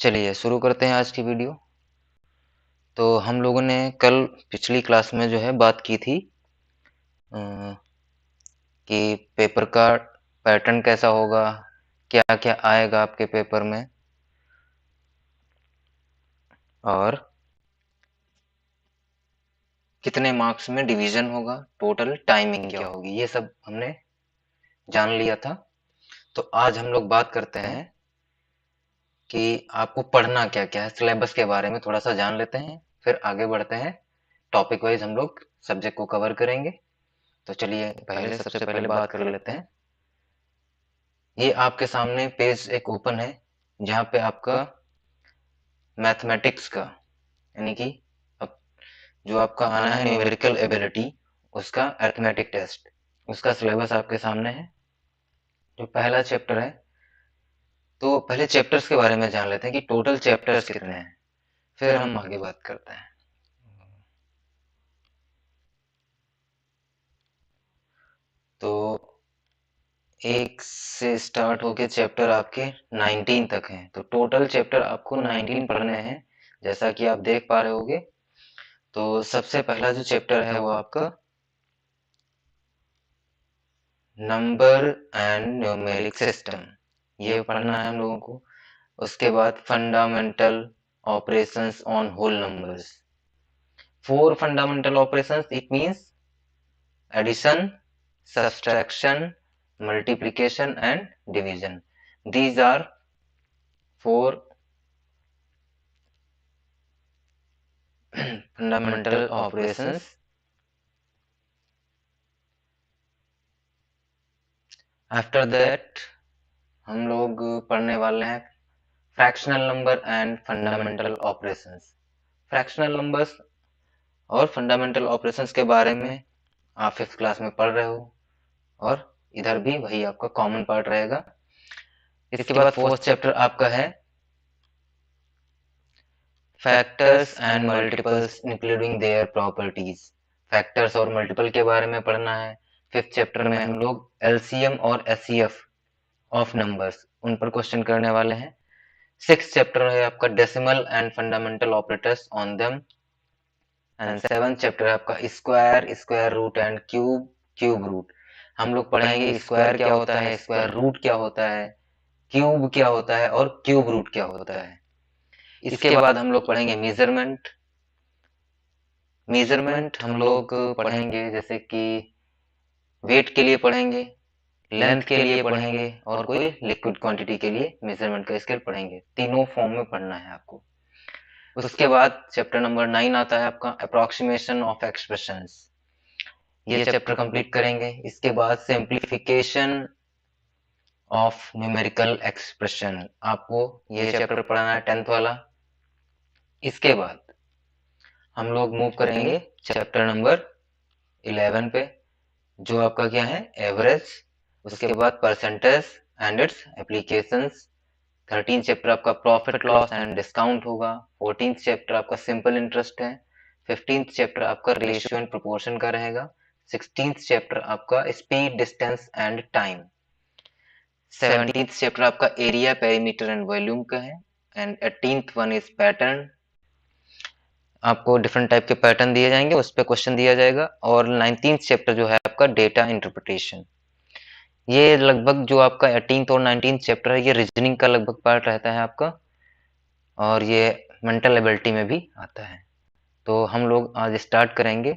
चलिए शुरू करते हैं आज की वीडियो। तो हम लोगों ने कल पिछली क्लास में जो है बात की थी अ, कि पेपर का पैटर्न कैसा होगा, क्या-क्या आएगा आपके पेपर में और कितने मार्क्स में डिवीज़न होगा, टोटल टाइमिंग क्या होगी, ये सब हमने जान लिया था। तो आज हम लोग बात करते हैं कि आपको पढ़ना क्या-क्या है, सिलेबस के बारे में थोड़ा-सा जान लेते हैं, फिर आगे बढ़ते हैं। टॉपिक वाइज़ हम लोग सब्जेक्ट को कवर करेंगे। तो चलिए पहले सबसे पहले बात कर लेते हैं। ये आपके सामने पेज एक ओपन है जहाँ पे आपका मैथमेटिक्स का यानी कि अब जो आपका आना है न्यूमेरिकल एबिलिटी उसका अरिथमेटिक टेस्ट उसका सिलेबस आपके सामने है। जो पहला चैप्टर है तो पहले चैप्टर्स के बारे में जान लेते हैं कि टोटल चैप्टर्स कितने हैं, फिर हम आगे बात करते हैं। तो एक से स्टार्ट होके चैप्टर आपके 19 तक हैं, तो टोटल चैप्टर आपको 19 पढ़ने हैं जैसा कि आप देख पा रहे होगे। तो सबसे पहला जो चैप्टर है वो आपका नंबर एंड न्यूमेरिक सिस्टम, ये पढ़ना है हम लोगों को। उसके बाद fundamental operations on whole numbers, 4 fundamental operations, it means addition, subtraction, multiplication and division. These are 4 fundamental operations. After that हम लोग पढ़ने वाले हैं fractional number and fundamental operations. Fractional numbers और फंडामेंटल ऑपरेशंस के बारे में आप 5th क्लास में पढ़ रहे हो और इधर भी वही आपका कॉमन पार्ट रहेगा। इसके बाद 4th चैप्टर आपका है factors and multiples including their properties. Factors और मल्टीपल के बारे में पढ़ना है। 5th चैप्टर में हम लोग एलसीएम और एचसीएफ ऑफ नंबर्स उन पर क्वेश्चन करने वाले हैं। 6th चैप्टर है आपका decimal and fundamental operators on them and 7th chapter है आपका square, square root and cube, cube root. हम लोग पढ़ेंगे स्क्वायर क्या होता है, स्क्वायर रूट क्या होता है, क्यूब क्या होता है और क्यूब रूट क्या होता है। इसके बाद हम लोग पढ़ेंगे मेजरमेंट। मेजरमेंट हम लोग पढ़ेंगे जैसे कि वेट के लिए पढ़ेंगे, लेंथ के लिए पढ़ेंगे और कोई लिक्विड क्वांटिटी के लिए मेजरमेंट का स्केल पढ़ेंगे। तीनों फॉर्म में पढ़ना है आपको। उसके बाद चैप्टर नंबर 9 आता है आपका अप्रोक्सीमेशन ऑफ एक्सप्रेशंस, ये चैप्टर कंप्लीट करेंगे। इसके बाद सिंप्लीफिकेशन ऑफ न्यूमेरिकल एक्सप्रेशन, आपको ये चैप्टर पढ़ना है 10th वाला। इसके बाद हम लोग मूव करेंगे चैप्टर नंबर 11 पे जो आपका क्या है एवरेज। उसके बाद percentage and it's applications. 13th chapter आपका प्रॉफिट लॉस एंड डिस्काउंट होगा। 14th चैप्टर आपका सिंपल इंटरेस्ट है। 15th चैप्टर आपका रेशियो एंड प्रोपोर्शन का रहेगा। 16th चैप्टर आपका speed, distance and time. 17th chapter आपका एरिया, पेरीमीटर एंड वॉल्यूम का है। And 18th one is pattern, आपको डिफरेंट टाइप के पैटर्न दिए जाएंगे, उस पर क्वेश्चन दिया जाएगा। और 19th चैप्टर जो है आपका डेटा इंटरप्रिटेशन। ये लगभग जो आपका 18th और 19th चैप्टर है ये रीजनिंग का लगभग पार्ट रहता है आपका और ये मेंटल एबिलिटी में भी आता है। तो हम लोग आज स्टार्ट करेंगे